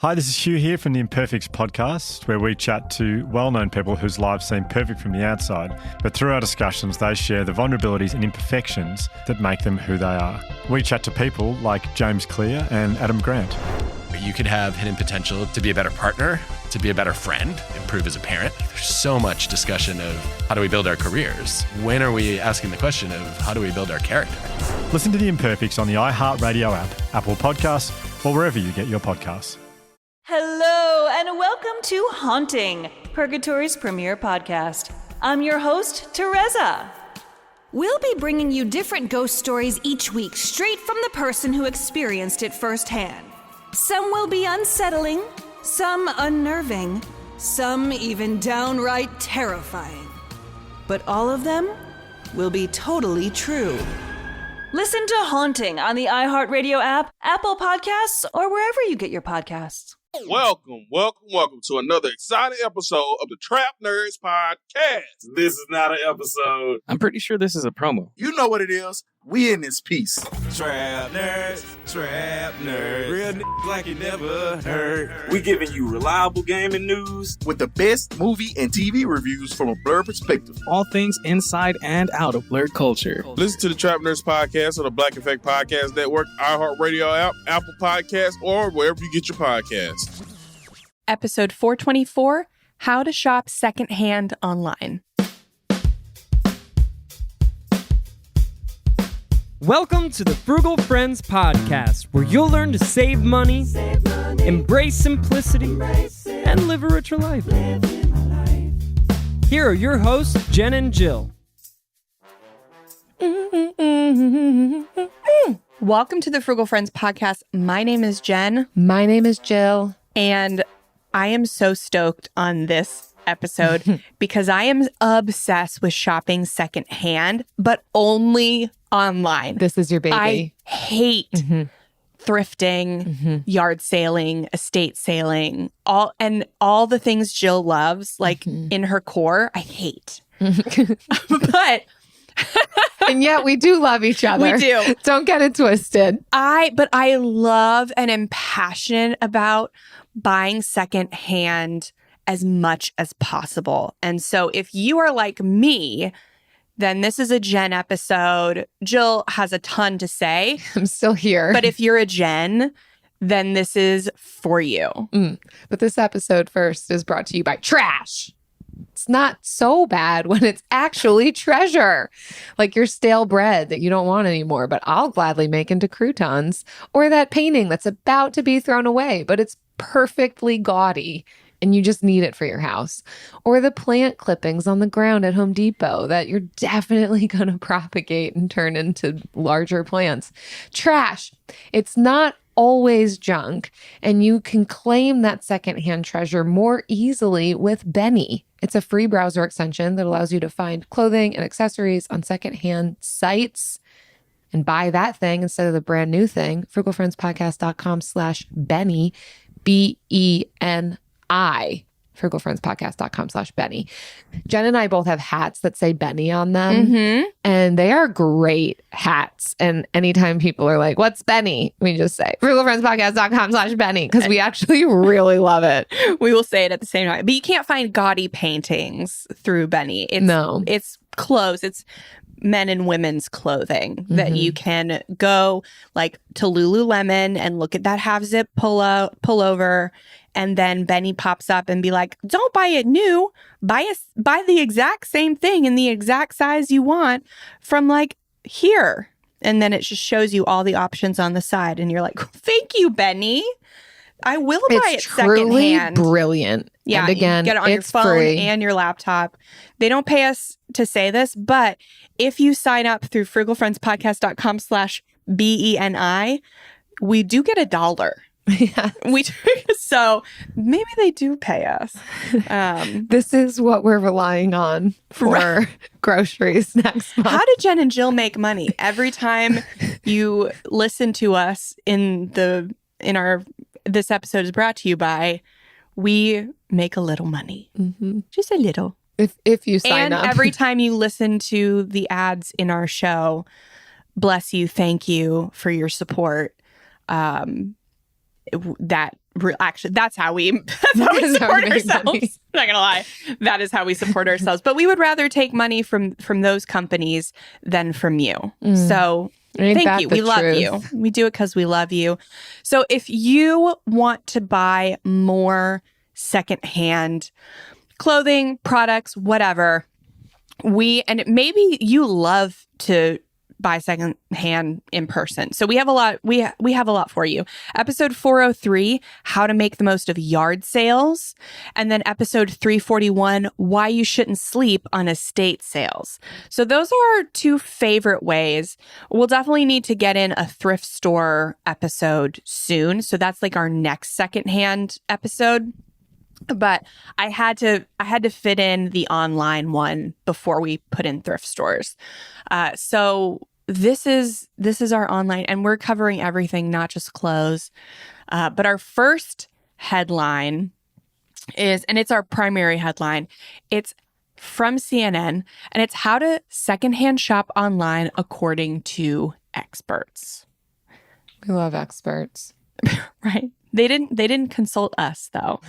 Hi, this is Hugh here from the Imperfects podcast, where we chat to well-known people whose lives seem perfect from the outside, but through our discussions, they share the vulnerabilities and imperfections that make them who they are. We chat to people like James Clear and Adam Grant. You could have hidden potential to be a better partner, to be a better friend, improve as a parent. There's so much discussion of how do we build our careers? When are we asking the question of how do we build our character? Listen to the Imperfects on the iHeartRadio app, Apple Podcasts, or wherever you get your podcasts. Hello, and welcome to Haunting, Purgatory's premiere podcast. I'm your host, Teresa. We'll be bringing you different ghost stories each week, straight from the person who experienced it firsthand. Some will be unsettling, some unnerving, some even downright terrifying. But all of them will be totally true. Listen to Haunting on the iHeartRadio app, Apple Podcasts, or wherever you get your podcasts. Welcome to another exciting episode of the Trap Nerds Podcast. This is not an episode. I'm pretty sure this is a promo. You know what it is. We in this piece. Trap nerds, real niggas like you never heard. We giving you reliable gaming news With the best movie and TV reviews from a blurred perspective. All things inside and out of blurred culture. Listen to the Trap Nerds Podcast on the Black Effect Podcast Network, iHeartRadio app, Apple Podcasts, or wherever you get your podcasts. Episode 424, How to Shop Secondhand Online. Welcome to the Frugal Friends Podcast, where you'll learn to save money, embrace simplicity, and live a richer life. Here are your hosts, Jen and Jill. Welcome to the Frugal Friends Podcast. My name is Jen. My name is Jill. And I am so stoked on this episode because I am obsessed with shopping secondhand, but only online. This is your baby. I hate thrifting, yard sailing, estate sailing, all the things Jill loves, like in her core, I hate. But and yet we do love each other. We do. Don't get it twisted. But I love and am passionate about buying secondhand as much as possible. And so if you are like me, then this is a Jen episode. Jill has a ton to say. I'm still here. But if you're a Jen, then this is for you. But this episode first is brought to you by trash. It's not so bad when it's actually treasure, like your stale bread that you don't want anymore, but I'll gladly make into croutons, or that painting that's about to be thrown away, but it's perfectly gaudy and you just need it for your house, or the plant clippings on the ground at Home Depot that you're definitely going to propagate and turn into larger plants. Trash. It's not always junk, and you can claim that secondhand treasure more easily with Benny. It's a free browser extension that allows you to find clothing and accessories on secondhand sites and buy that thing instead of the brand new thing. frugalfriendspodcast.com/Benny, BENI. frugalfriendspodcast.com/Benny. Jen and I both have hats that say Benny on them, and they are great hats. And anytime people are like, what's Benny? We just say frugalfriendspodcast.com/Benny because we actually really love it. We will say it at the same time. But you can't find gaudy paintings through Benny. It's clothes. It's men and women's clothing that you can go like to Lululemon and look at that half zip pullover. And then Benny pops up and be like, don't buy it new. Buy the exact same thing in the exact size you want from like here. And then it just shows you all the options on the side. And you're like, thank you, Benny. I will buy it truly secondhand. Brilliant. Yeah, and again, you get it on your phone free. And your laptop. They don't pay us to say this, but if you sign up through frugalfriendspodcast.com/BENI, we do get $1. Yeah. So maybe they do pay us. This is what we're relying on for groceries next month. How did Jen and Jill make money? Every time you listen to us this episode is brought to you by, we make a little money. Just a little. If you sign up. And every time you listen to the ads in our show, bless you, thank you for your support. That Actually, that's how we support ourselves. I'm not gonna lie, that is how we support ourselves. But we would rather take money from those companies than from you. So thank you. We love you. We do it because we love you. So if you want to buy more secondhand clothing, products, whatever, and maybe you love to buy secondhand in person. So we have a lot. We have a lot for you. Episode 403, how to make the most of yard sales, and then episode 341, why you shouldn't sleep on estate sales. So those are our two favorite ways. We'll definitely need to get in a thrift store episode soon. So that's like our next secondhand episode. But I had to fit in the online one before we put in thrift stores. So this is our online, and we're covering everything, not just clothes. But our first headline is, and it's our primary headline, it's from CNN, and it's how to secondhand shop online according to experts. We love experts. Right? They didn't consult us though.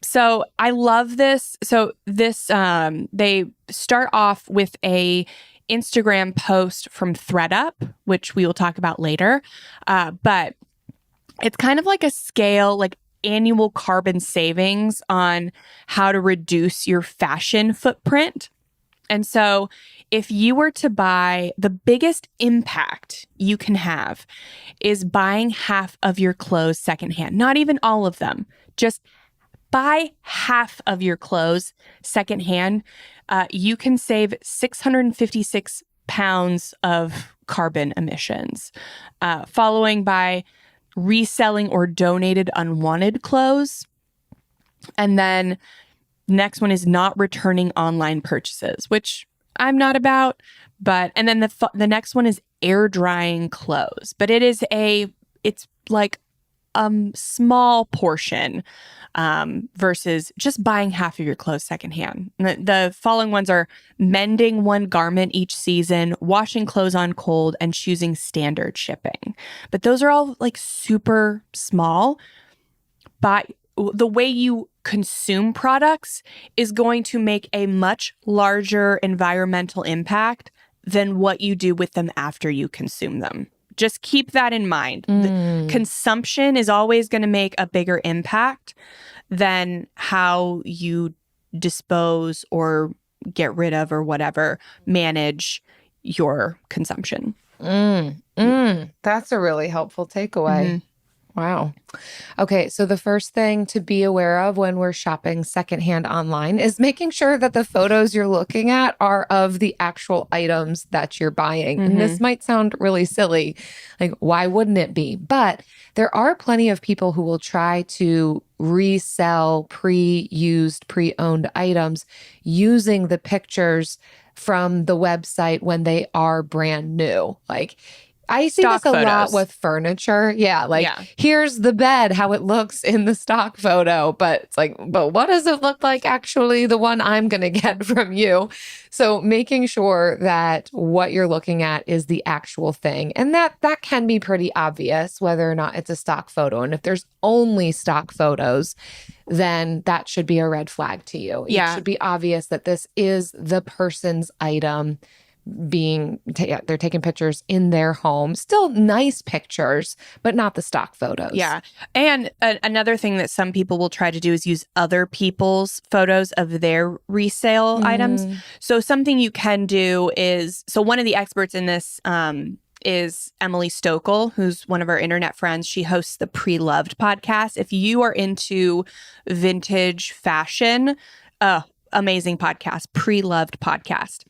So I love this. So this they start off with a Instagram post from ThredUp, which we will talk about later. But it's kind of like a scale, like annual carbon savings on how to reduce your fashion footprint. And so if you were to buy, the biggest impact you can have is buying half of your clothes secondhand. Not even all of them. Just buy half of your clothes secondhand. You can save 656 pounds of carbon emissions. Following by reselling or donated unwanted clothes. And then next one is not returning online purchases, which I'm not about. And then the next one is air drying clothes, but it's like small portion versus just buying half of your clothes secondhand. The following ones are mending one garment each season, washing clothes on cold, and choosing standard shipping. But those are all like super small. But the way you consume products is going to make a much larger environmental impact than what you do with them after you consume them. Just keep that in mind. The consumption is always going to make a bigger impact than how you dispose or get rid of or whatever, manage your consumption. That's a really helpful takeaway. Wow. Okay, so the first thing to be aware of when we're shopping secondhand online is making sure that the photos you're looking at are of the actual items that you're buying. And this might sound really silly, like why wouldn't it be? But there are plenty of people who will try to resell pre-used, pre-owned items using the pictures from the website when they are brand new. Like, I see this a lot with furniture. Yeah, here's the bed, how it looks in the stock photo. But it's like, but what does it look like actually, the one I'm going to get from you? So making sure that what you're looking at is the actual thing. And that can be pretty obvious whether or not it's a stock photo. And if there's only stock photos, then that should be a red flag to you. It should be obvious that this is the person's item. They're taking pictures in their home, still nice pictures, but not the stock photos. Yeah. And another thing that some people will try to do is use other people's photos of their resale items. So something you can do is, so one of the experts in this is Emily Stokel, who's one of our internet friends. She hosts the Pre-Loved podcast. If you are into vintage fashion, amazing podcast, Pre-Loved podcast.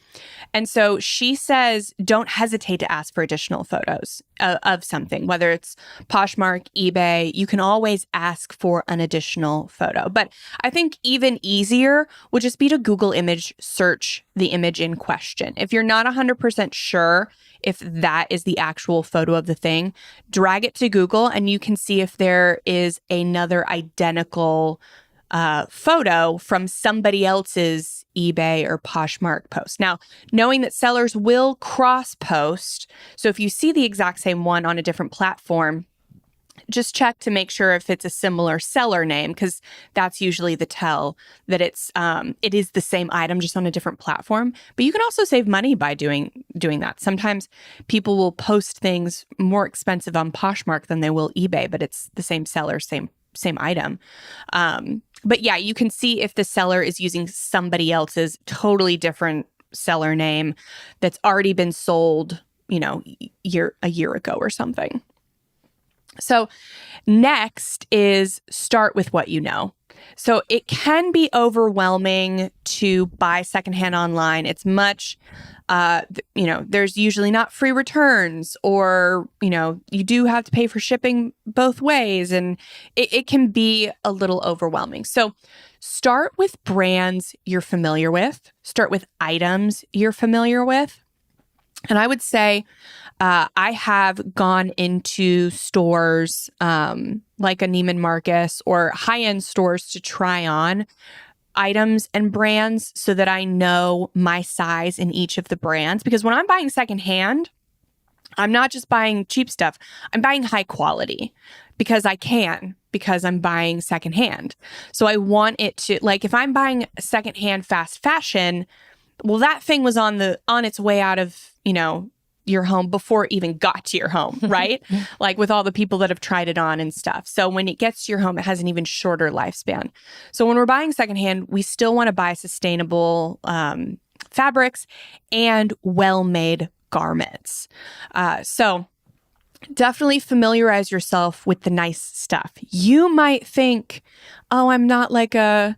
And so she says, don't hesitate to ask for additional photos of something, whether it's Poshmark, eBay, you can always ask for an additional photo. But I think even easier would just be to Google image search the image in question. If you're not 100% sure if that is the actual photo of the thing, drag it to Google and you can see if there is another identical photo from somebody else's eBay or Poshmark post. Now, knowing that sellers will cross post, so if you see the exact same one on a different platform, just check to make sure if it's a similar seller name, because that's usually the tell that it is the same item just on a different platform. But you can also save money by doing that. Sometimes people will post things more expensive on Poshmark than they will eBay, but it's the same seller, same item. But yeah, you can see if the seller is using somebody else's totally different seller name that's already been sold, a year ago or something. So next is start with what you know. So it can be overwhelming to buy secondhand online. It's much, there's usually not free returns, or, you do have to pay for shipping both ways. And it can be a little overwhelming. So start with brands you're familiar with. Start with items you're familiar with. And I would say I have gone into stores like a Neiman Marcus or high-end stores to try on items and brands so that I know my size in each of the brands. Because when I'm buying secondhand, I'm not just buying cheap stuff. I'm buying high quality because I'm buying secondhand. So I want it to, like, if I'm buying secondhand fast fashion, well, that thing was on its way out of, your home before it even got to your home, right? Like with all the people that have tried it on and stuff. So when it gets to your home, it has an even shorter lifespan. So when we're buying secondhand, we still want to buy sustainable fabrics and well-made garments. So definitely familiarize yourself with the nice stuff. You might think, oh, I'm not like a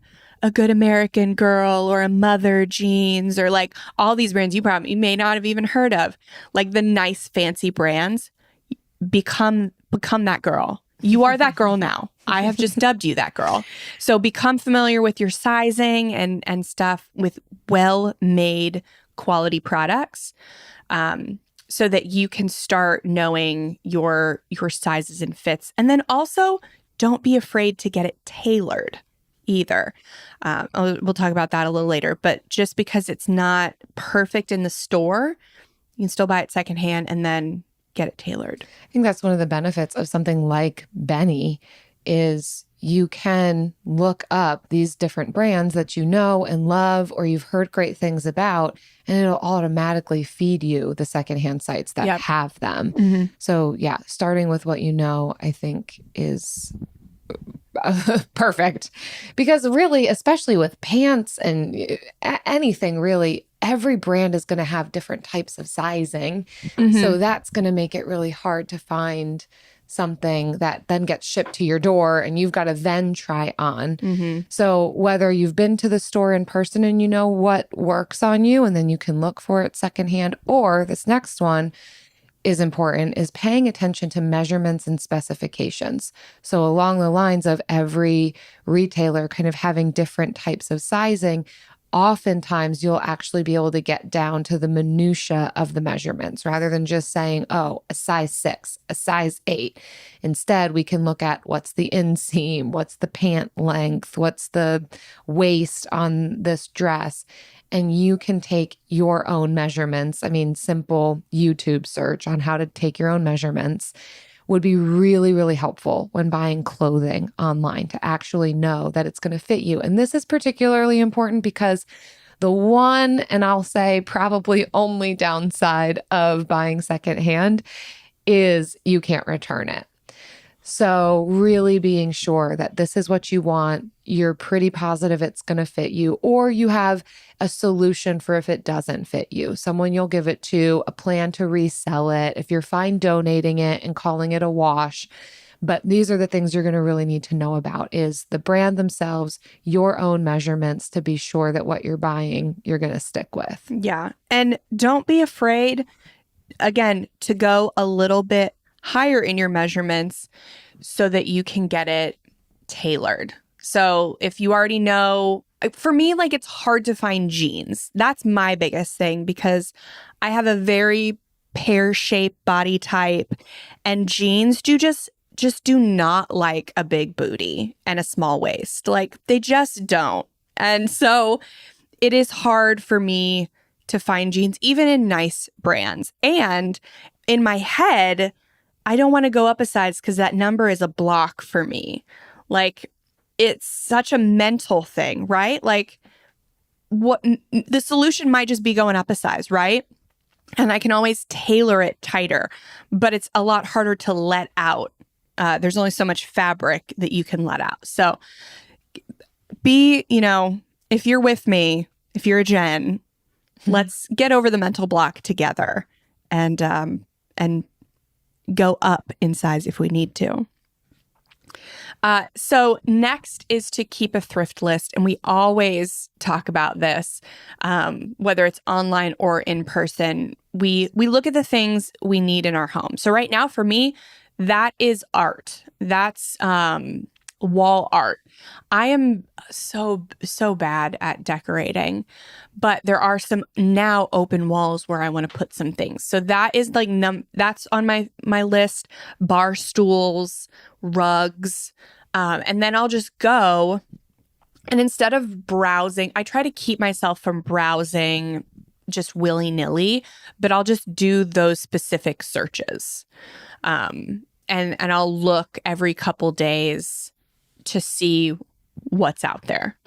Good American Girl or a Mother Jeans or like all these brands you may not have even heard of. Like the nice fancy brands, become that girl. You are that girl now. I have just dubbed you that girl. So become familiar with your sizing and stuff with well-made quality products, so that you can start knowing your sizes and fits. And then also don't be afraid to get it tailored either. We'll talk about that a little later, but just because it's not perfect in the store, you can still buy it secondhand and then get it tailored. I think that's one of the benefits of something like Benny is you can look up these different brands that you know and love or you've heard great things about, and it'll automatically feed you the secondhand sites that have them. Mm-hmm. So yeah, starting with what you know, I think is perfect. Because really, especially with pants and anything really, every brand is going to have different types of sizing. Mm-hmm. So that's going to make it really hard to find something that then gets shipped to your door and you've got to then try on. Mm-hmm. So whether you've been to the store in person and you know what works on you and then you can look for it secondhand, or this next one is important, is paying attention to measurements and specifications. So along the lines of every retailer kind of having different types of sizing, oftentimes you'll actually be able to get down to the minutia of the measurements rather than just saying, oh, a size 6, a size 8. Instead, we can look at what's the inseam, what's the pant length, what's the waist on this dress. And you can take your own measurements. I mean, simple YouTube search on how to take your own measurements would be really, really helpful when buying clothing online to actually know that it's going to fit you. And this is particularly important because the one, and I'll say probably only downside of buying secondhand is you can't return it. So really being sure that this is what you want, you're pretty positive it's going to fit you, or you have a solution for if it doesn't fit you. Someone you'll give it to, a plan to resell it, if you're fine donating it and calling it a wash. But these are the things you're going to really need to know about is the brand themselves, your own measurements to be sure that what you're buying, you're going to stick with. Yeah. And don't be afraid, again, to go a little bit higher in your measurements so that you can get it tailored. So if you already know, for me, like it's hard to find jeans. That's my biggest thing because I have a very pear-shaped body type and jeans just do not like a big booty and a small waist. Like they just don't. And so it is hard for me to find jeans, even in nice brands. And in my head, I don't want to go up a size because that number is a block for me. Like, it's such a mental thing, right? Like, what the solution might just be going up a size, right? And I can always tailor it tighter, but it's a lot harder to let out. There's only so much fabric that you can let out. So if you're with me, if you're a Jen, let's get over the mental block together and go up in size if we need to. So next is to keep a thrift list. And we always talk about this, whether it's online or in person. We look at the things we need in our home. So right now for me, that is art. That's wall art. I am so bad at decorating, but there are some now open walls where I want to put some things. So that is like that's on my list. Bar stools, rugs, and then I'll just go. And instead of browsing, I try to keep myself from browsing just willy-nilly, but I'll just do those specific searches. And I'll look every couple days to see what's out there.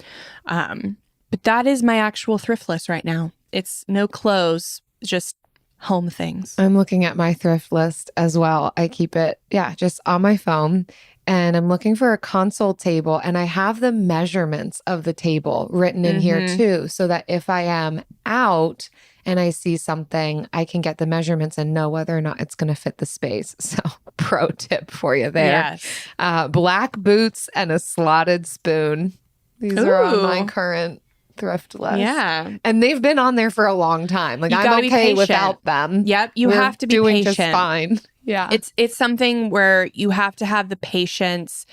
But that is my actual thrift list right now. It's no clothes, just home things. I'm looking at my thrift list as well. I keep it, just on my phone. And I'm looking for a console table, and I have the measurements of the table written in here too, so that if I am out and I see something, I can get the measurements and know whether or not it's going to fit the space. So pro tip for you there. Yes. Black boots and a slotted spoon. These are on my current thrift list. Yeah. And they've been on there for a long time. Like, You I'm gotta be okay patient. without them. Yep. You We're have to be doing patient. just fine. Yeah. It's something where you have to have the patience.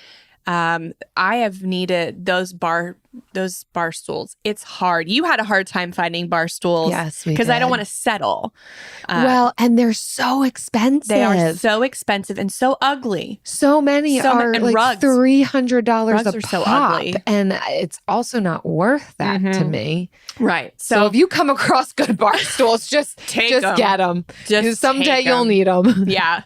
I have needed those bar stools. It's hard. You had a hard time finding bar stools. Yes, we because I don't did. want to settle. Well, and they're so expensive. They are so expensive and so ugly. So many are and like rugs. $300 Rugs a are pop, so ugly. and it's also not worth that to me. Right. So if you come across good bar stools, just Take 'em. get them. Just someday take you'll 'em. need them. Yeah.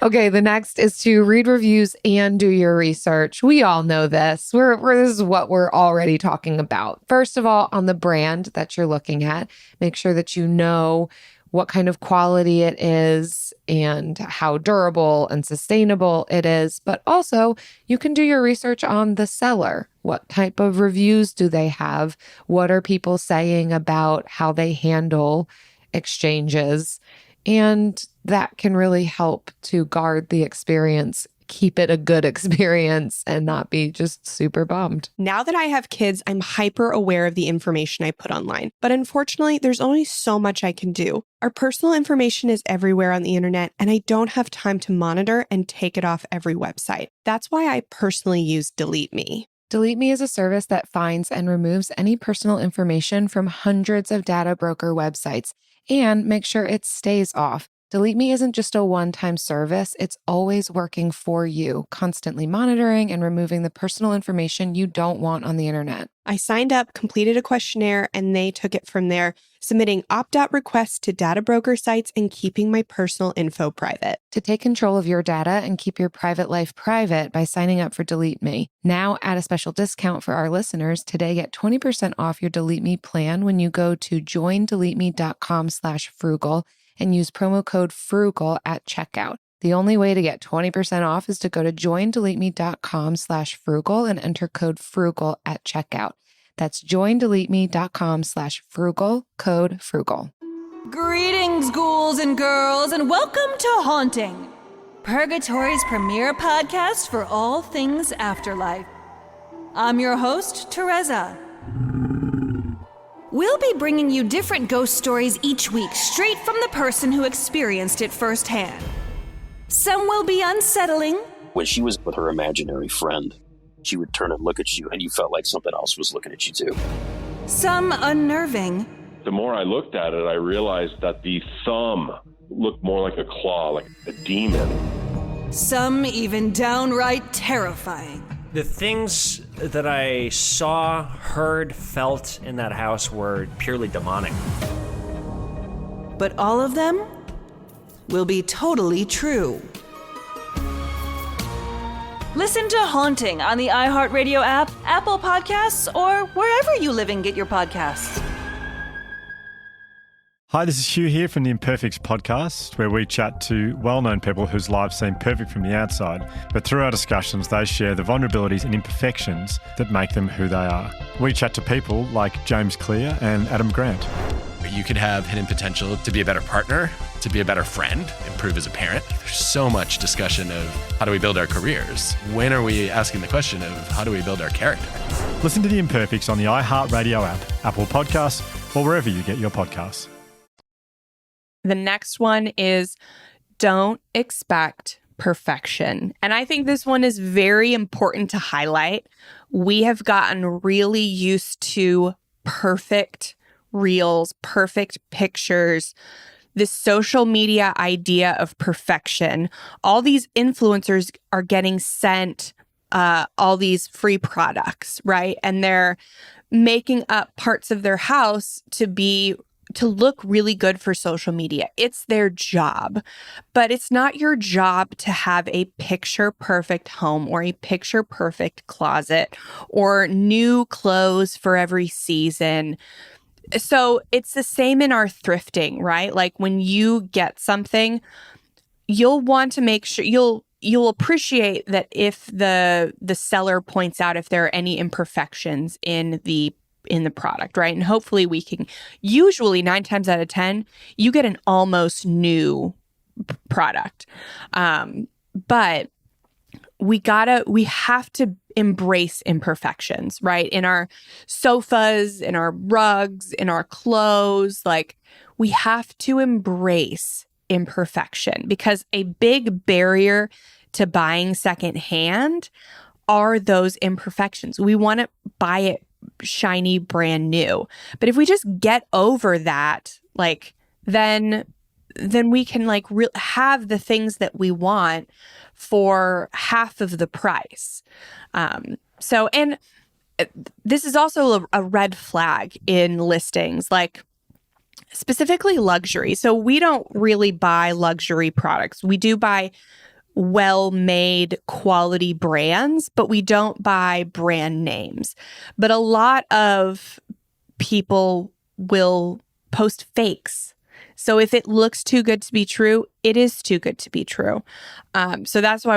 Okay, the next is to read reviews and do your research. We all know this. This is what we're already talking about. First of all, on the brand that you're looking at, make sure that you know what kind of quality it is and how durable and sustainable it is. But also, you can do your research on the seller. What type of reviews do they have? What are people saying about how they handle exchanges? And that can really help to guard the experience, keep it a good experience, and not be just super bummed. Now that I have kids, I'm hyper aware of the information I put online. But unfortunately, there's only so much I can do. Our personal information is everywhere on the internet, and I don't have time to monitor and take it off every website. That's why I personally use Delete Me. Delete Me is a service that finds and removes any personal information from hundreds of data broker websites and make sure it stays off. Delete Me isn't just a one-time service. It's always working for you, constantly monitoring and removing the personal information you don't want on the internet. I signed up, completed a questionnaire, and they took it from there, submitting opt-out requests to data broker sites and keeping my personal info private. To take control of your data and keep your private life private by signing up for Delete Me. Now, at a special discount for our listeners, today get 20% off your Delete Me plan when you go to joindeleteme.com/frugal and use promo code FRUGAL at checkout. The only way to get 20% off is to go to joindeleteme.com/frugal and enter code FRUGAL at checkout. That's joindeleteme.com/frugal, code FRUGAL. Greetings, ghouls and girls, and welcome to Haunting, Purgatory's premier podcast for all things afterlife. I'm your host, Teresa. We'll be bringing you different ghost stories each week, straight from the person who experienced it firsthand. Some will be unsettling. When she was with her imaginary friend, she would turn and look at you, and you felt like something else was looking at you too. Some unnerving. The more I looked at it, I realized that the thumb looked more like a claw, like a demon. Some even downright terrifying. The things that I saw, heard, felt in that house were purely demonic. But all of them will be totally true. Listen to Haunting on the iHeartRadio app, Apple Podcasts, or wherever you live and get your podcasts. Hi, this is Hugh here from the Imperfects podcast, where we chat to well-known people whose lives seem perfect from the outside, but through our discussions, they share the vulnerabilities and imperfections that make them who they are. We chat to people like James Clear and Adam Grant. You could have hidden potential to be a better partner, to be a better friend, improve as a parent. There's so much discussion of how do we build our careers? When are we asking the question of how do we build our character? Listen to the Imperfects on the iHeartRadio app, Apple Podcasts, or wherever you get your podcasts. The next one is don't expect perfection. And I think this one is very important to highlight. We have gotten really used to perfect reels, perfect pictures, this social media idea of perfection. All these influencers are getting sent all these free products, right? And they're making up parts of their house to look really good for social media. It's their job, but it's not your job to have a picture perfect home or a picture perfect closet or new clothes for every season. So it's the same in our thrifting, right? Like when you get something, you'll want to make sure you'll appreciate that if the seller points out if there are any imperfections in the product, right? And hopefully we can, usually 9 times out of 10, you get an almost new product. But we have to embrace imperfections, right? In our sofas, in our rugs, in our clothes, like we have to embrace imperfection because a big barrier to buying secondhand are those imperfections. We want to buy it shiny, brand new. But if we just get over that, like then we can like have the things that we want for half of the price. And this is also a red flag in listings, like specifically luxury. So we don't really buy luxury products. We do buy well-made quality brands, but we don't buy brand names. But a lot of people will post fakes. So if it looks too good to be true, it is too good to be true. So that's why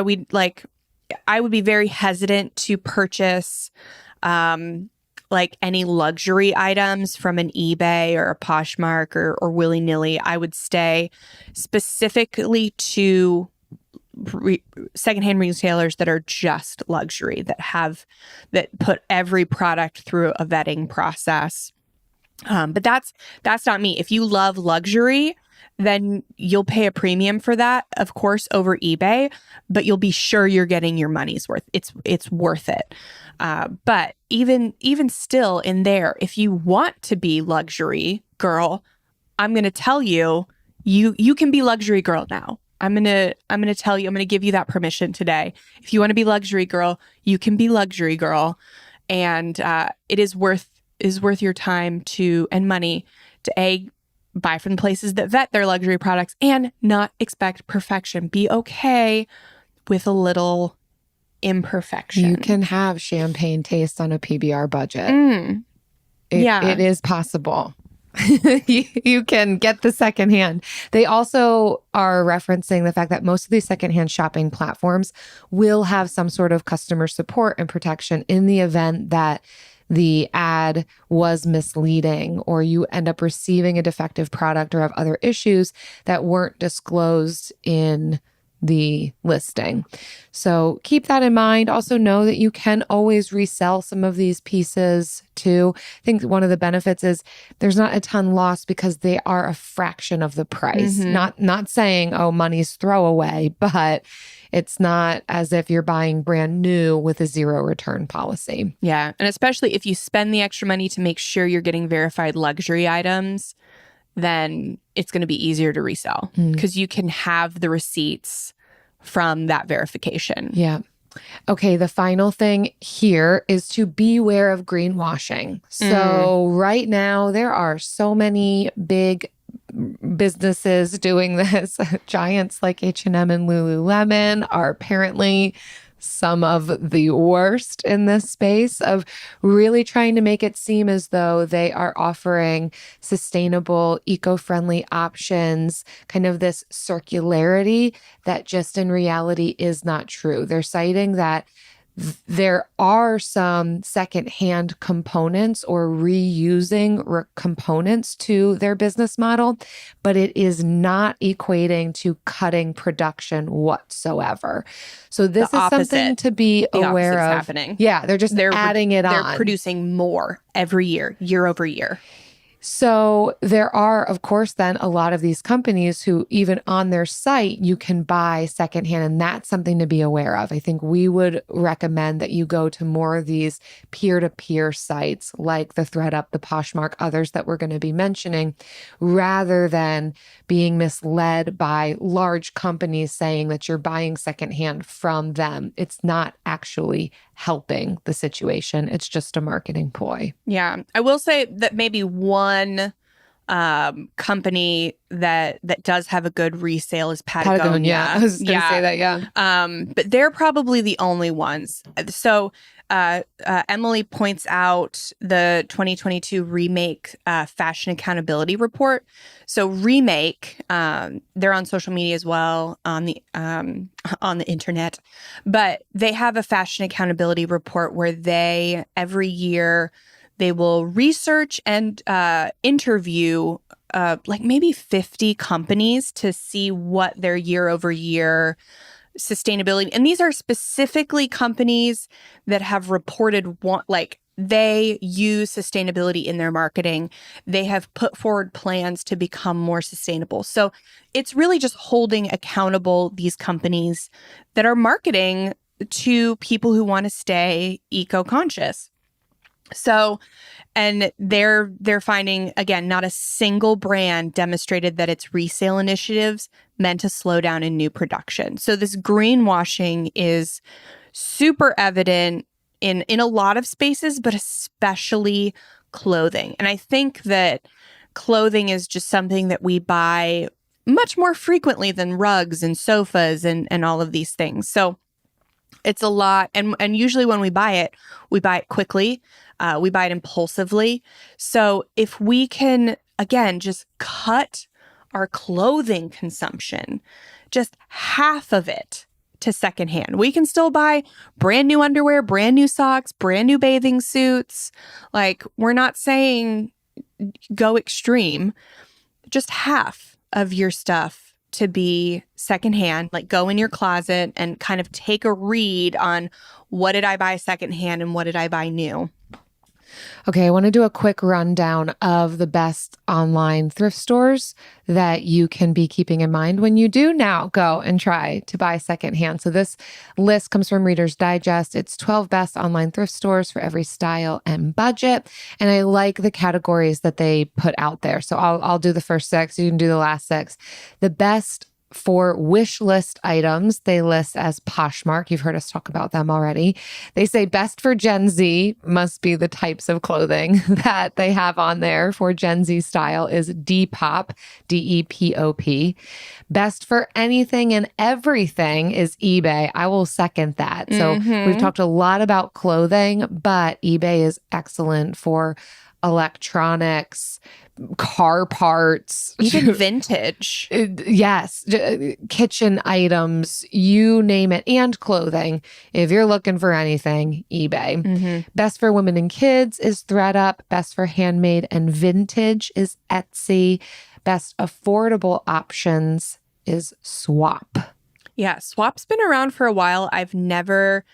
I would be very hesitant to purchase like any luxury items from an eBay or a Poshmark or willy-nilly. I would stay specifically to secondhand retailers that are just luxury, that put every product through a vetting process. But that's not me. If you love luxury, then you'll pay a premium for that, of course, over eBay, but you'll be sure you're getting your money's worth. It's worth it. But even still in there, if you want to be luxury girl, I'm going to tell you can be luxury girl now. I'm going to tell you, I'm going to give you that permission today. If you want to be luxury girl, you can be luxury girl. And it is worth your time and money to buy from places that vet their luxury products and not expect perfection. Be okay with a little imperfection. You can have champagne taste on a PBR budget. It is possible. You can get the secondhand. They also are referencing the fact that most of these secondhand shopping platforms will have some sort of customer support and protection in the event that the ad was misleading or you end up receiving a defective product or have other issues that weren't disclosed in the listing. So keep that in mind. Also know that you can always resell some of these pieces too. I think one of the benefits is there's not a ton lost because they are a fraction of the price. Not saying, oh, money's throwaway, but it's not as if you're buying brand new with a 0 return policy. Yeah. And especially if you spend the extra money to make sure you're getting verified luxury items, then it's going to be easier to resell because you can have the receipts from that verification. Yeah. Okay, the final thing here is to beware of greenwashing. So right now, there are so many big businesses doing this. Giants like H&M and Lululemon are apparently some of the worst in this space of really trying to make it seem as though they are offering sustainable, eco-friendly options, kind of this circularity that just in reality is not true. They're citing that there are some secondhand components or reusing components to their business model, but it is not equating to cutting production whatsoever. So this is something to be aware of. Happening. Yeah, they're adding it on. They're producing more every year over year. So there are, of course, then a lot of these companies who even on their site, you can buy secondhand, and that's something to be aware of. I think we would recommend that you go to more of these peer-to-peer sites like the ThredUp, the Poshmark, others that we're going to be mentioning, rather than being misled by large companies saying that you're buying secondhand from them. It's not actually helping the situation. It's just a marketing ploy. Yeah. I will say that maybe one company that does have a good resale is Patagonia. I was going to say that, yeah. But they're probably the only ones. So Emily points out the 2022 Remake Fashion Accountability Report. So Remake, they're on social media as well, on the internet, but they have a fashion accountability report where they every year they will research and interview like maybe 50 companies to see what their year over year sustainability. And these are specifically companies that have reported they use sustainability in their marketing. They have put forward plans to become more sustainable. So it's really just holding accountable these companies that are marketing to people who want to stay eco-conscious. So, and they're finding, again, not a single brand demonstrated that its resale initiatives meant to slow down in new production. So this greenwashing is super evident in a lot of spaces, but especially clothing. And I think that clothing is just something that we buy much more frequently than rugs and sofas and all of these things. So it's a lot. And usually when we buy it quickly. We buy it impulsively. So if we can, again, just cut our clothing consumption, just half of it to secondhand, we can still buy brand new underwear, brand new socks, brand new bathing suits. Like, we're not saying go extreme, just half of your stuff to be secondhand. Like, go in your closet and kind of take a read on what did I buy secondhand and what did I buy new. Okay, I want to do a quick rundown of the best online thrift stores that you can be keeping in mind when you do now go and try to buy secondhand. So this list comes from Reader's Digest. It's 12 best online thrift stores for every style and budget. And I like the categories that they put out there. So I'll do the first 6. You can do the last 6. The best for wish list items, they list as Poshmark. You've heard us talk about them already. They say best for Gen Z must be the types of clothing that they have on there for Gen Z style is Depop, Depop. Best for anything and everything is eBay. I will second that. So we've talked a lot about clothing, but eBay is excellent for electronics, car parts, even vintage. Yes, kitchen items, you name it, and clothing. If you're looking for anything, eBay. Best for women and kids is ThredUp. Best for handmade and vintage is Etsy. Best affordable options is Swap. Yeah, Swap's been around for a while. I've never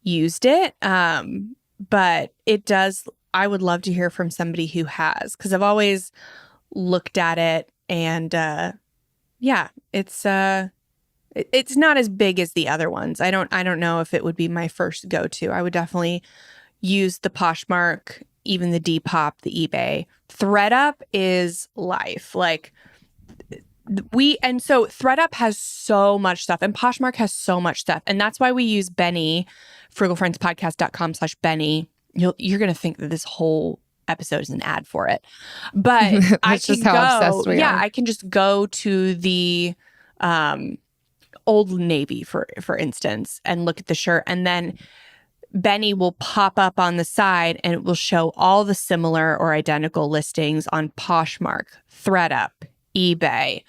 used it, but it does. I would love to hear from somebody who has, because I've always looked at it and it's not as big as the other ones. I don't know if it would be my first go-to. I would definitely use the Poshmark, even the Depop, the eBay. ThredUp is life. Like so ThredUp has so much stuff and Poshmark has so much stuff. And that's why we use Benny, frugalfriendspodcast.com/Benny. You're going to think that this whole episode is an ad for it. But I can I can just go to the Old Navy, for instance, and look at the shirt, and then Benny will pop up on the side and it will show all the similar or identical listings on Poshmark, ThreadUp, eBay.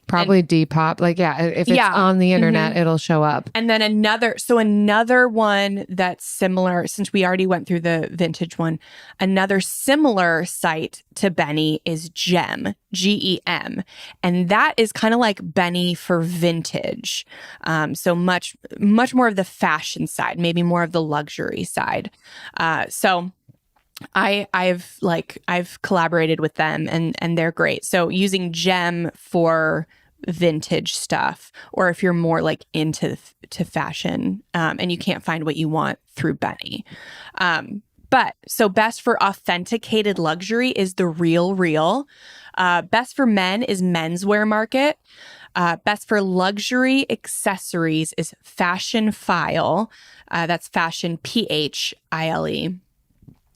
Probably Depop. Like, if it's on the internet, it'll show up. And then another one that's similar, since we already went through the vintage one, another similar site to Benny is Gem, Gem. And that is kind of like Benny for vintage. So much more of the fashion side, maybe more of the luxury side. So I've collaborated with them and they're great. So using Gem for vintage stuff, or if you're more like into fashion and you can't find what you want, through Benny. But so best for authenticated luxury is the Real. Best for men is Menswear Market. Best for luxury accessories is Fashion File. That's Fashion Phile.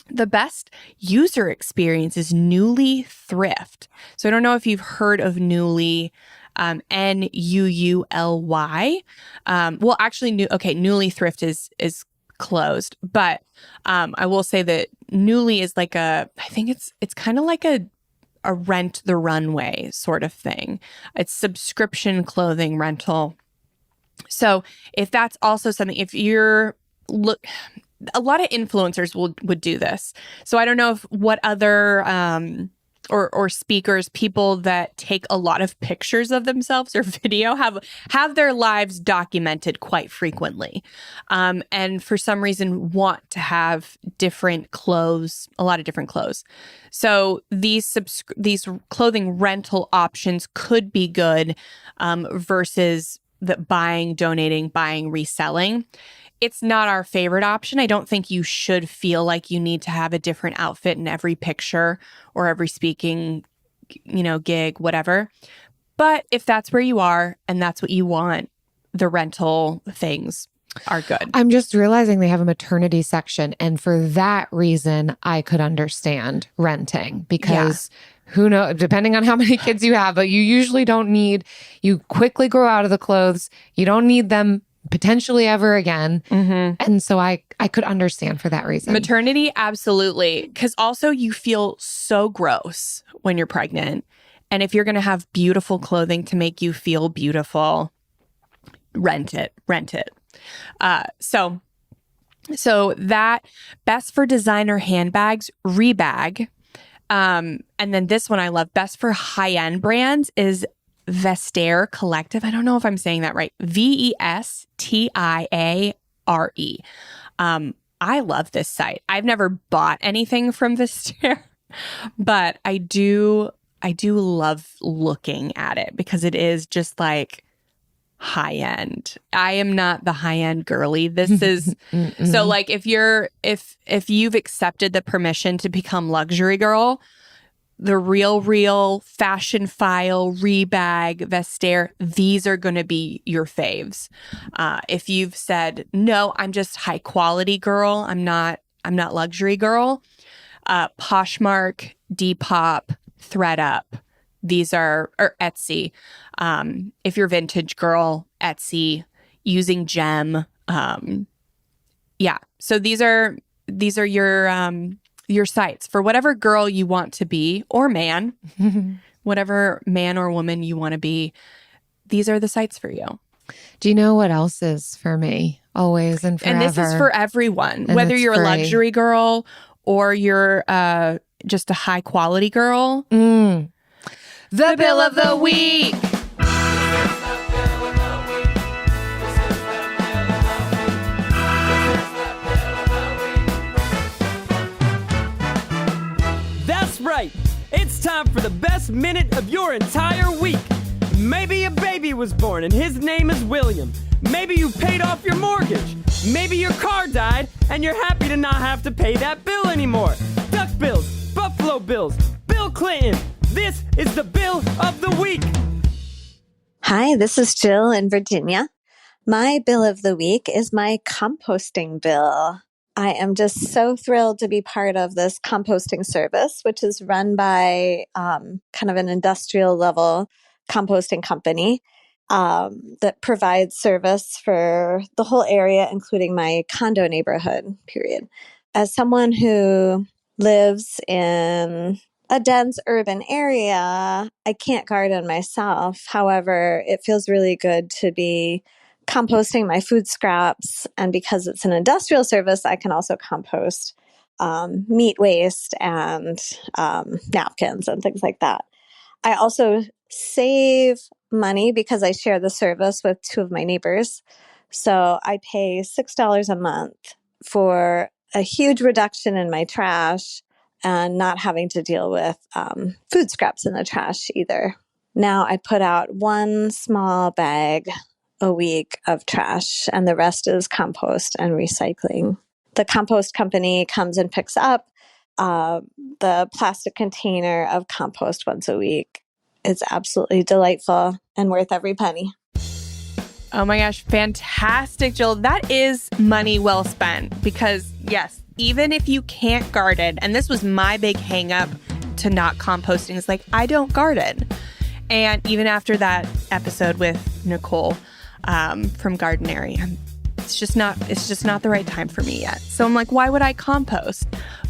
The best user experience is Nuuly Thrift. So I don't know if you've heard of Nuuly, Nuuly. Well, actually, Nuuly Thrift is closed, but I will say that Nuuly is like I think it's kind of like a Rent the Runway sort of thing. It's subscription clothing rental. So if that's also something, if you're a lot of influencers would do this. So I don't know what other or speakers, people that take a lot of pictures of themselves or video have their lives documented quite frequently, and for some reason want to have different clothes, a lot of different clothes. So these clothing rental options could be good versus the buying, donating, buying, reselling. It's not our favorite option. I don't think you should feel like you need to have a different outfit in every picture or every speaking, gig, whatever. But if that's where you are and that's what you want, the rental things are good. I'm just realizing they have a maternity section. And for that reason, I could understand renting because who knows, depending on how many kids you have, but you usually you quickly grow out of the clothes. You don't need them potentially ever again. Mm-hmm. And so I could understand for that reason. Maternity, absolutely. Because also you feel so gross when you're pregnant. And if you're going to have beautiful clothing to make you feel beautiful, rent it. So that best for designer handbags, Rebag. And then this one I love, best for high-end brands is Vestiaire Collective. I don't know if I'm saying that right. Vestiare. I love this site. I've never bought anything from Vestiaire, but I do love looking at it because it is just like high end. I am not the high end girly. This is so like if you've accepted the permission to become luxury girl, the Real, Fashion File, Rebag, Vestiaire, these are going to be your faves. If you've said, no, I'm just high quality girl, I'm not luxury girl, Poshmark, Depop, ThreadUp, these are, or Etsy. If you're vintage girl, Etsy, using Gem. So these are your sites for whatever girl you want to be, or man, whatever man or woman you want to be. These are the sites for you. Do you know what else is for me? Always and forever. And this is for everyone, and whether you're a luxury girl or you're just a high quality girl. The Bill of the Week. That's right. It's time for the best minute of your entire week. Maybe a baby was born and his name is William. Maybe you paid off your mortgage. Maybe your car died and you're happy to not have to pay that bill anymore. Duck bills, Buffalo Bills, Bill Clinton. This is the Bill of the Week. Hi, this is Jill in Virginia. My bill of the week is my composting bill. I am just so thrilled to be part of this composting service, which is run by kind of an industrial level composting company that provides service for the whole area, including my condo neighborhood, period. As someone who lives in a dense urban area, I can't garden myself. However, it feels really good to be composting my food scraps. And because it's an industrial service, I can also compost meat waste and napkins and things like that. I also save money because I share the service with two of my neighbors. So I pay $6 a month for a huge reduction in my trash and not having to deal with food scraps in the trash either. Now I put out one small bag a week of trash, and the rest is compost and recycling. The compost company comes and picks up the plastic container of compost once a week. It's absolutely delightful and worth every penny. Oh my gosh, fantastic, Jill. That is money well spent because, yes, even if you can't garden, and this was my big hang up to not composting, is like, I don't garden. And even after that episode with Nicole from Gardenary, it's just not the right time for me yet. So I'm like, why would I compost?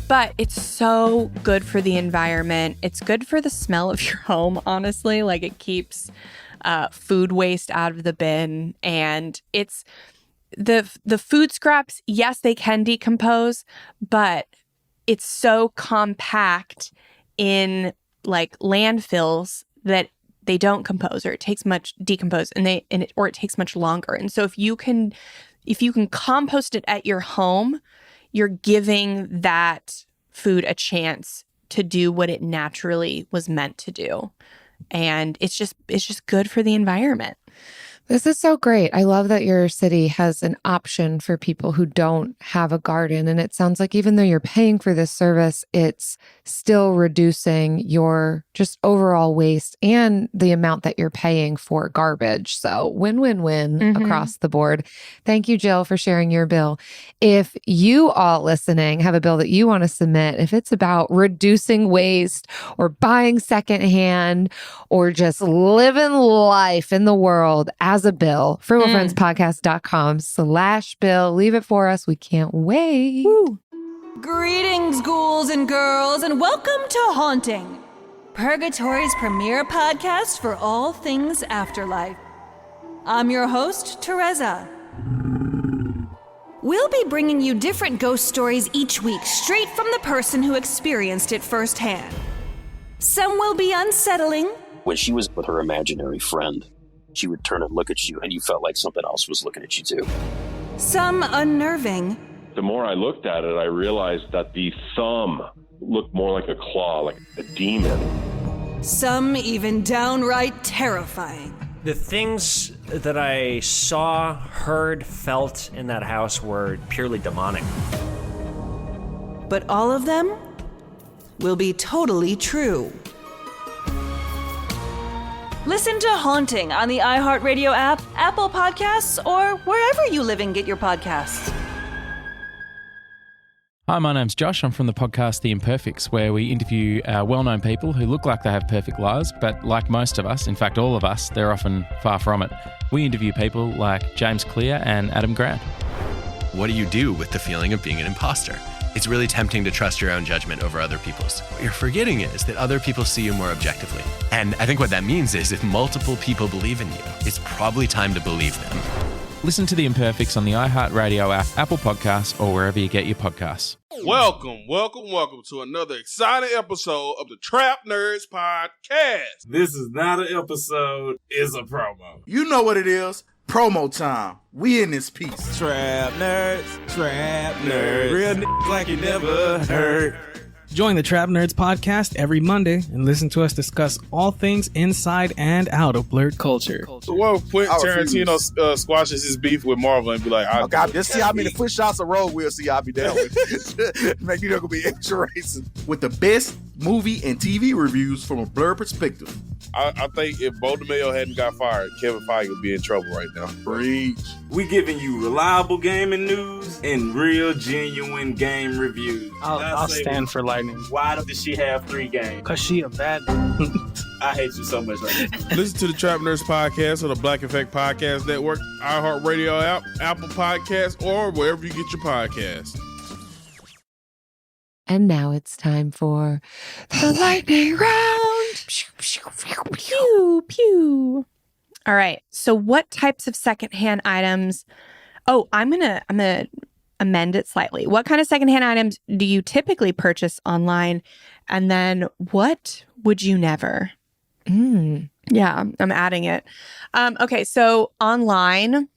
But it's so good for the environment. It's good for the smell of your home, honestly. Like, it keeps food waste out of the bin. And it's the food scraps, yes, they can decompose, but it's so compact in like landfills that they don't compose, or it takes much decompose, or it takes much longer. And so if you can compost it at your home, you're giving that food a chance to do what it naturally was meant to do. And it's just good for the environment. This is so great. I love that your city has an option for people who don't have a garden. And it sounds like even though you're paying for this service, it's still reducing your just overall waste and the amount that you're paying for garbage. So win-win-win across the board. Thank you, Jill, for sharing your bill. If you all listening have a bill that you want to submit, if it's about reducing waste or buying secondhand or just living life in the world as a bill, frugalfriendspodcast.com/bill. Leave it for us. We can't wait. Woo. Greetings, ghouls and girls, and welcome to Haunting, Purgatory's premier podcast for all things afterlife. I'm your host, Teresa. We'll be bringing you different ghost stories each week, straight from the person who experienced it firsthand. Some will be unsettling. When she was with her imaginary friend, she would turn and look at you, and you felt like something else was looking at you too. Some unnerving. The more I looked at it, I realized that the thumb looked more like a claw, like a demon. Some even downright terrifying. The things that I saw, heard, felt in that house were purely demonic. But all of them will be totally true. Listen to Haunting on the iHeartRadio app, Apple Podcasts, or wherever you live and get your podcasts. Hi, my name's Josh. I'm from the podcast The Imperfects, where we interview well-known people who look like they have perfect lives, but like most of us, in fact all of us, they're often far from it. We interview people like James Clear and Adam Grant. What do you do with the feeling of being an imposter? It's really tempting to trust your own judgment over other people's. What you're forgetting is that other people see you more objectively. And I think what that means is if multiple people believe in you, it's probably time to believe them. Listen to The Imperfects on the iHeartRadio app, Apple Podcasts, or wherever you get your podcasts. Welcome to another exciting episode of the Trap Nerds Podcast. This is not an episode, it's a promo. You know what it is. Promo time. We in this piece. Trap nerds. Real niggas like you never heard. Join the Trap Nerds podcast every Monday and listen to us discuss all things inside and out of blurred culture. So what if Quentin Tarantino squashes his beef with Marvel and be like, oh God, just see how many foot shots of road we'll see y'all be down with. Make you know gonna be extra racist. With the best movie and TV reviews from a blurred perspective. I think if Bo DeMayo hadn't got fired, Kevin Feige would be in trouble right now. Preach. We giving you reliable gaming news and real genuine game reviews. I'll stand for Lightning. Why does she have 3 games? Because she a bad I hate you so much right now. Listen to the Trap Nerds Podcast on the Black Effect Podcast Network, iHeartRadio app, Apple Podcasts, or wherever you get your podcasts. And now it's time for the lightning round. Pew, pew. All right. So what types of secondhand items? Oh, I'm gonna amend it slightly. What kind of secondhand items do you typically purchase online? And then what would you never? Yeah, I'm adding it. Okay, so online,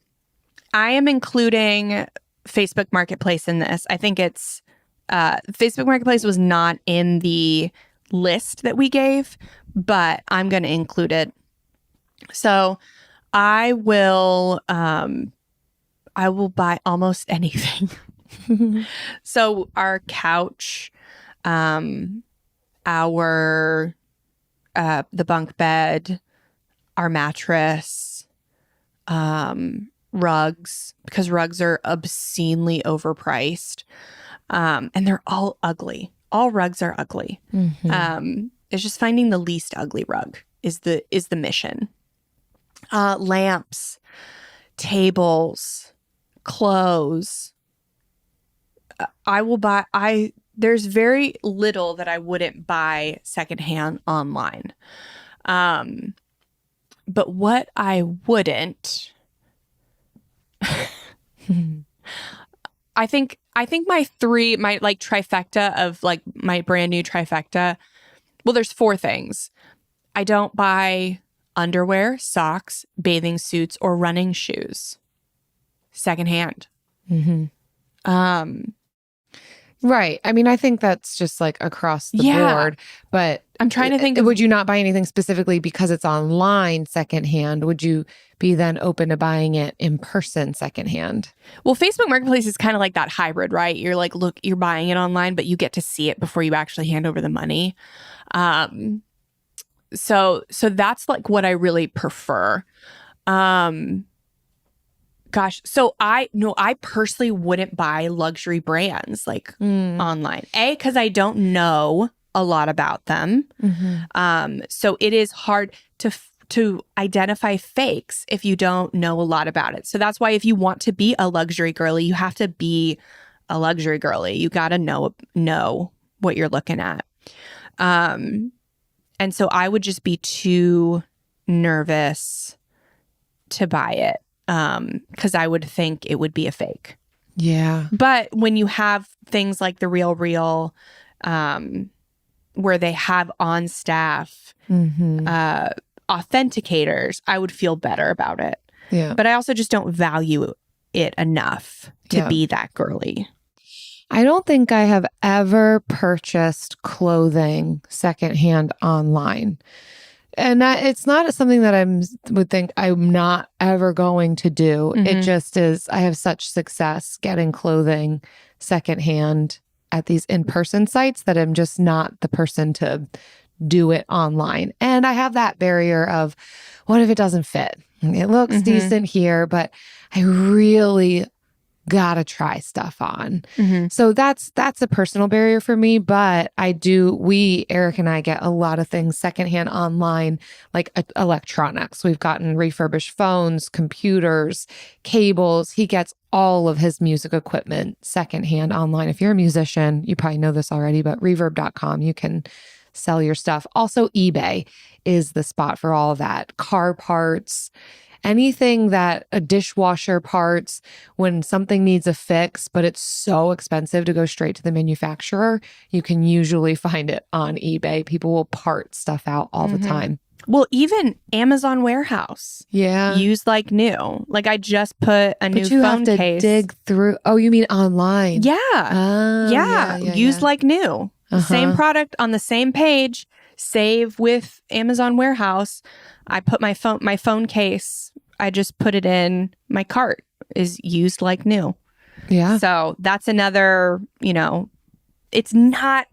I am including Facebook Marketplace in this. I think it's Facebook Marketplace was not in the list that we gave, but I'm going to include it. So I will buy almost anything. So our couch, the bunk bed, our mattress, rugs, because rugs are obscenely overpriced. And they're all ugly. All rugs are ugly. It's just finding the least ugly rug is the mission. Lamps, tables, clothes. There's very little that I wouldn't buy secondhand online. But what I wouldn't, I think my trifecta of like my brand new trifecta. Well, there's 4 things. I don't buy underwear, socks, bathing suits, or running shoes secondhand. Right. I mean, I think that's just like across the board. But I'm trying to think. Would you not buy anything specifically because it's online secondhand? Would you be then open to buying it in person secondhand? Well, Facebook Marketplace is kind of like that hybrid, right? You're like, look, you're buying it online, but you get to see it before you actually hand over the money. So that's like what I really prefer. Gosh, so I personally wouldn't buy luxury brands like online. Because I don't know a lot about them. So it is hard to identify fakes if you don't know a lot about it. So that's why if you want to be a luxury girly, you have to be a luxury girly. You got to know what you're looking at. And so I would just be too nervous to buy it. Because I would think it would be a fake. Yeah. But when you have things like the Real, where they have on staff authenticators, I would feel better about it. Yeah. But I also just don't value it enough to be that girly. I don't think I have ever purchased clothing secondhand online. And it's not something that I would think I'm not ever going to do. It just is, I have such success getting clothing secondhand at these in-person sites that I'm just not the person to do it online. And I have that barrier of, what if it doesn't fit? It looks decent here, but I really gotta try stuff on. So that's a personal barrier for me, but Eric and I get a lot of things secondhand online, like electronics. We've gotten refurbished phones, computers, cables. He gets all of his music equipment secondhand online. If you're a musician, you probably know this already, but reverb.com, you can sell your stuff. Also, eBay is the spot for all of that. Car parts, anything that a dishwasher parts, when something needs a fix, but it's so expensive to go straight to the manufacturer, you can usually find it on eBay. People will part stuff out all the time. Well, even Amazon warehouse. Yeah. Used like new. Like I just put a new But you phone have to case. dig through. Oh, you mean online? Yeah. Yeah. Used like new. Same product on the same page. Save with Amazon warehouse. I put my phone case, I just put it in my cart, is used like new. Yeah. So that's another, it's not,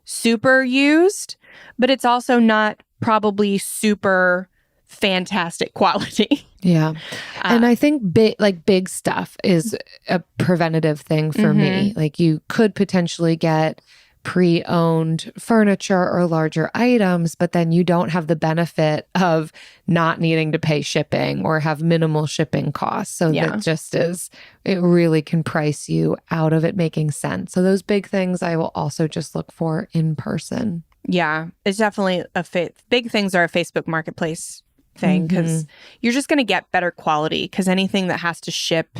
super used, but it's also not probably super fantastic quality. Yeah. And I think big stuff is a preventative thing for me. Like you could potentially get pre-owned furniture or larger items, but then you don't have the benefit of not needing to pay shipping or have minimal shipping costs. So that just it really can price you out of it making sense. So those big things I will also just look for in person. Yeah, it's definitely big things are a Facebook Marketplace thing because you're just going to get better quality because anything that has to ship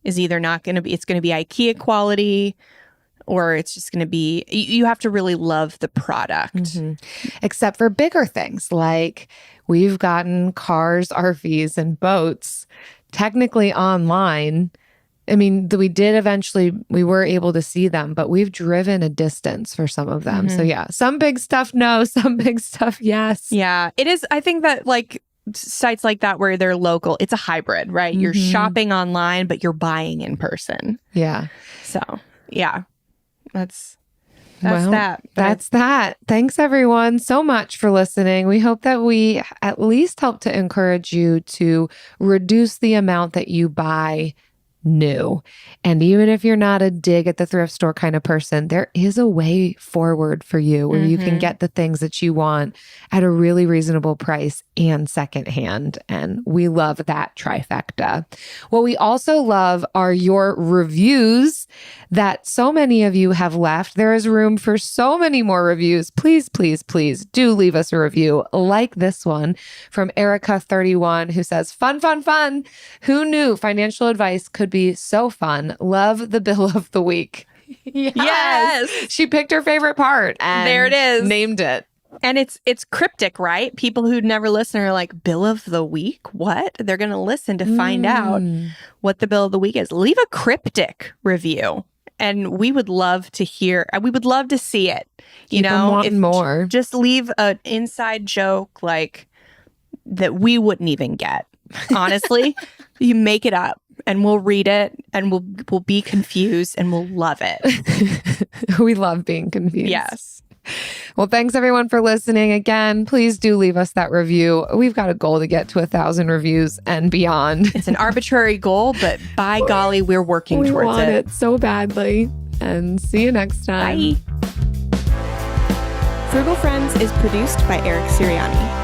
is either not going to be, it's going to be IKEA quality or it's just going to be, you have to really love the product. Except for bigger things like we've gotten cars, RVs, and boats technically online. I mean, we were able to see them, but we've driven a distance for some of them. So yeah, some big stuff, no, some big stuff, yes. Yeah, it is. I think that like sites like that where they're local, it's a hybrid, right? You're shopping online, but you're buying in person. Yeah. So yeah, that's Well, that. That's that. Thanks everyone so much for listening. We hope that we at least help to encourage you to reduce the amount that you buy new. And even if you're not a dig at the thrift store kind of person, there is a way forward for you where you can get the things that you want at a really reasonable price and secondhand. And we love that trifecta. What we also love are your reviews that so many of you have left. There is room for so many more reviews. Please, please, please do leave us a review like this one from Erica31 who says, fun, fun, fun. Who knew financial advice could be so fun? Love the bill of the week. Yes. She picked her favorite part and there it is. Named it. And it's cryptic, right? People who'd never listen are like, bill of the week? What? They're going to listen to find out what the bill of the week is. Leave a cryptic review. And we would love to hear, we would love to see it. You know, if more. Just leave an inside joke like that we wouldn't even get. Honestly, you make it up and we'll read it and we'll be confused and we'll love it. We love being confused. Yes. Well, thanks everyone for listening. Again, please do leave us that review. We've got a goal to get to 1,000 reviews and beyond. It's an arbitrary goal, but by golly, we're working towards it. We want it so badly. And see you next time. Bye. Frugal Friends is produced by Eric Sirianni.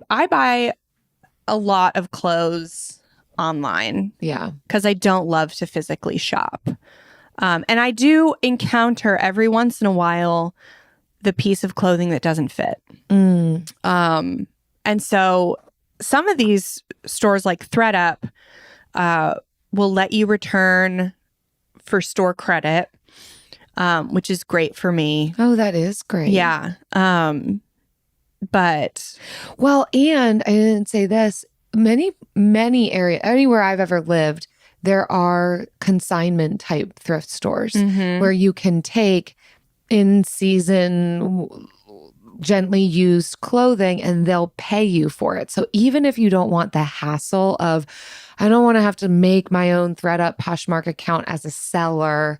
I buy a lot of clothes online. Yeah. Because I don't love to physically shop. And I do encounter every once in a while the piece of clothing that doesn't fit. And so some of these stores like ThredUp will let you return for store credit, which is great for me. Oh, that is great. Yeah. But well, and I didn't say this, many areas, anywhere I've ever lived, there are consignment type thrift stores where you can take in season gently used clothing and they'll pay you for it. So even if you don't want the hassle of, I don't want to have to make my own ThredUp Poshmark account as a seller,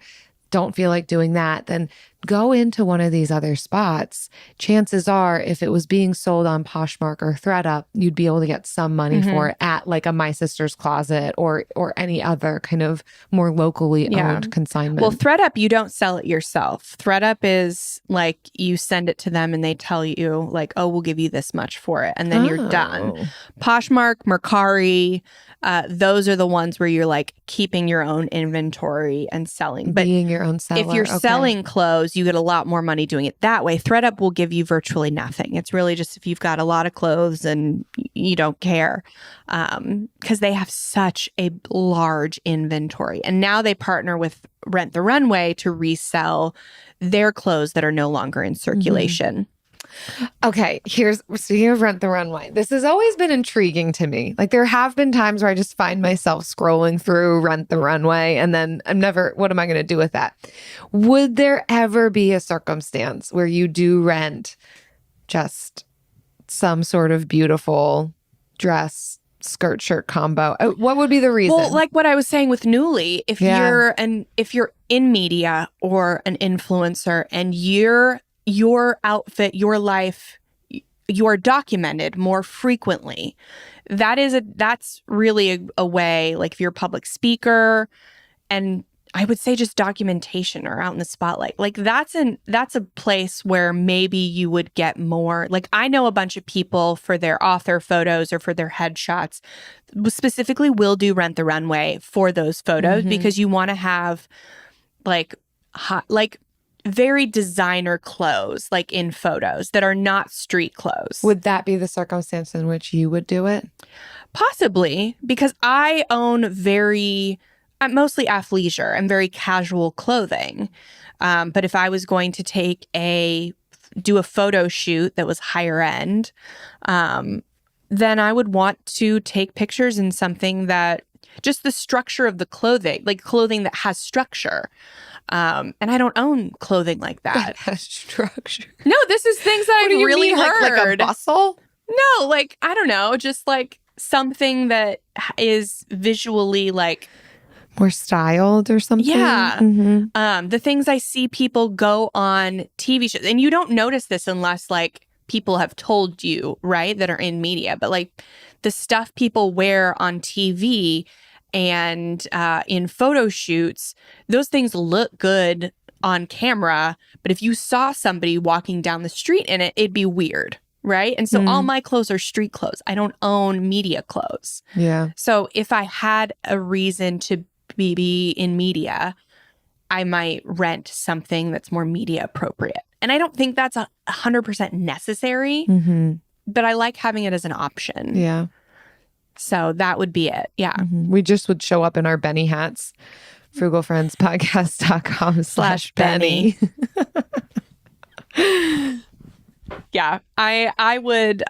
don't feel like doing that, then go into one of these other spots. Chances are, if it was being sold on Poshmark or ThredUp, you'd be able to get some money for it at like a My Sister's Closet or any other kind of more locally owned consignment. Well, ThredUp, you don't sell it yourself. ThredUp is like you send it to them and they tell you like, oh, we'll give you this much for it. And then you're done. Poshmark, Mercari, those are the ones where you're like keeping your own inventory and selling. But being your own seller. If you're selling clothes, you get a lot more money doing it that way. ThredUp will give you virtually nothing. It's really just if you've got a lot of clothes and you don't care, because they have such a large inventory. And now they partner with Rent the Runway to resell their clothes that are no longer in circulation. Okay, speaking of Rent the Runway, this has always been intriguing to me. Like there have been times where I just find myself scrolling through Rent the Runway and then what am I going to do with that? Would there ever be a circumstance where you do rent just some sort of beautiful dress, skirt shirt combo? What would be the reason? Well, like what I was saying with Newly, if you're in media or an influencer and your outfit, your life, you're documented more frequently, that's really a way, like if you're a public speaker, and I would say just documentation or out in the spotlight, like that's a place where maybe you would get more. Like I know a bunch of people for their author photos or for their headshots specifically will do Rent the Runway for those photos because you want to have like very designer clothes, like in photos that are not street clothes. Would that be the circumstance in which you would do it? Possibly, because I own mostly athleisure and very casual clothing. But if I was going to do a photo shoot that was higher end, then I would want to take pictures in something that just the structure of the clothing, like clothing that has structure. And I don't own clothing like that. That has structure. No, this is things that I've really heard. Like a bustle? No, like, I don't know, just like something that is visually like more styled or something. Yeah. The things I see people go on TV shows, and you don't notice this unless like people have told you, right, that are in media, but like the stuff people wear on TV and in photo shoots, those things look good on camera, but if you saw somebody walking down the street in it, it'd be weird, right? And so all my clothes are street clothes. I don't own media clothes. Yeah. So if I had a reason to be in media, I might rent something that's more media appropriate. And I don't think that's 100% necessary, but I like having it as an option. Yeah. So that would be it. Yeah. We just would show up in our Benny hats. frugalfriendspodcast.com/Benny. Yeah. I would,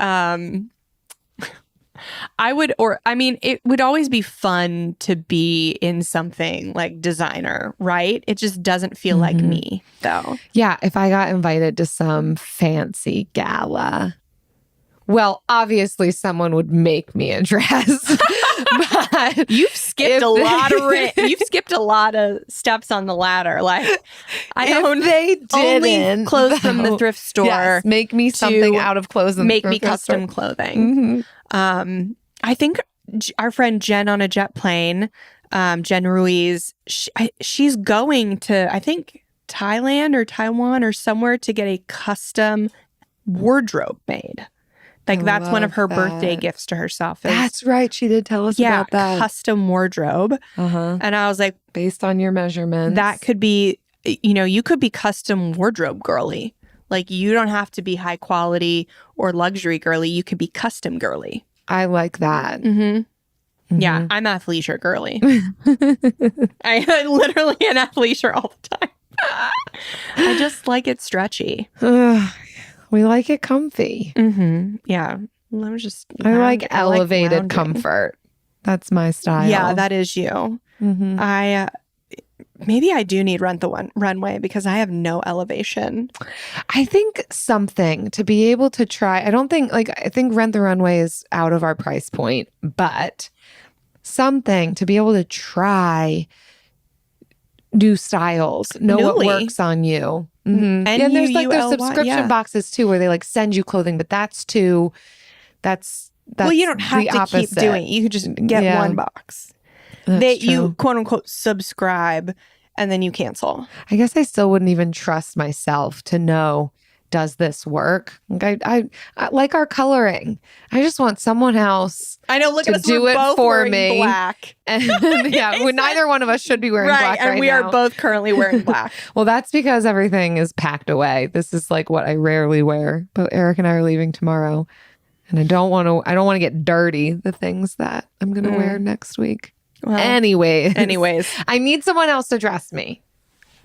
it would always be fun to be in something like designer, right? It just doesn't feel like me, though. Yeah, if I got invited to some fancy gala, well, obviously someone would make me a dress. But you've skipped a lot of steps on the ladder. Like I own only clothes from the thrift store. Yes, make me something out of clothes. Make me custom clothing. I think our friend Jen on a jet plane, Jen Ruiz, she's going to, I think, Thailand or Taiwan or somewhere to get a custom wardrobe made. Like that's one of her birthday gifts to herself. That's right. She did tell us about that. Custom wardrobe. And I was like, based on your measurements. That could be, you could be custom wardrobe girly. Like you don't have to be high quality or luxury girly. You could be custom girly. I like that. Yeah, I'm athleisure girly. I'm literally an athleisure all the time. I just like it stretchy. We like it comfy. Yeah. I like elevated comfort. That's my style. Yeah, that is you. Maybe I do need Rent the Runway because I have no elevation. I think something to be able to try. I think Rent the Runway is out of our price point, but something to be able to try new styles, know what works on you. And there's there's subscription boxes too where they like send you clothing, but that's well, you don't have to keep doing it. You could just get one box. You quote unquote subscribe and then you cancel. I guess I still wouldn't even trust myself to know, does this work? Like I like our coloring. I just want someone else. I know. Look to at us. Do we're it both for wearing me. Black. And neither one of us should be wearing black right and we now. are both currently wearing black. Well, that's because everything is packed away. This is like what I rarely wear. But Eric and I are leaving tomorrow, and I don't want to get dirty. The things that I'm going to wear next week. Well, anyways, I need someone else to dress me.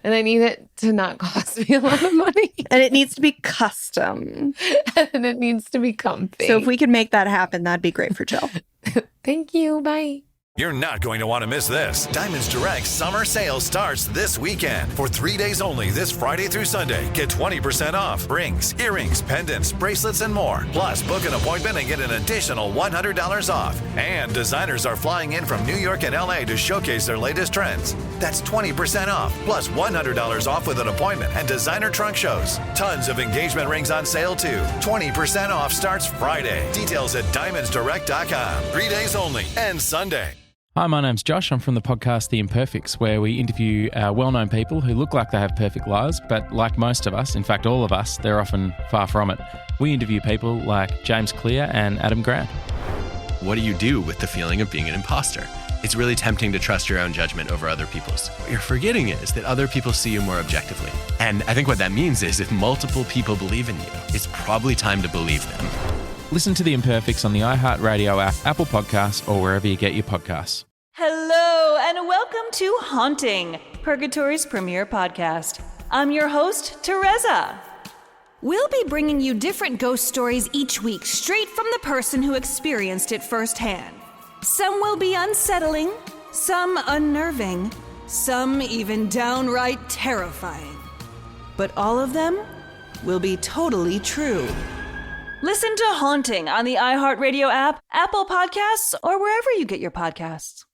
And I need it to not cost me a lot of money. And it needs to be custom. And it needs to be comfy. So if we could make that happen, that'd be great for Jill. Thank you. Bye. You're not going to want to miss this. Diamonds Direct summer sale starts this weekend. For 3 days only this Friday through Sunday, get 20% off rings, earrings, pendants, bracelets, and more. Plus, book an appointment and get an additional $100 off. And designers are flying in from New York and LA to showcase their latest trends. That's 20% off, plus $100 off with an appointment and designer trunk shows. Tons of engagement rings on sale too. 20% off starts Friday. Details at diamondsdirect.com. 3 days only and Sunday. Hi, my name's Josh. I'm from the podcast The Imperfects, where we interview well-known people who look like they have perfect lives, but like most of us, in fact all of us, they're often far from it. We interview people like James Clear and Adam Grant. What do you do with the feeling of being an imposter? It's really tempting to trust your own judgment over other people's. What you're forgetting is that other people see you more objectively. And I think what that means is if multiple people believe in you, it's probably time to believe them. Listen to The Imperfects on the iHeartRadio app, Apple Podcasts, or wherever you get your podcasts. Hello, and welcome to Haunting, Purgatory's premier podcast. I'm your host, Teresa. We'll be bringing you different ghost stories each week, straight from the person who experienced it firsthand. Some will be unsettling, some unnerving, some even downright terrifying. But all of them will be totally true. Listen to Haunting on the iHeartRadio app, Apple Podcasts, or wherever you get your podcasts.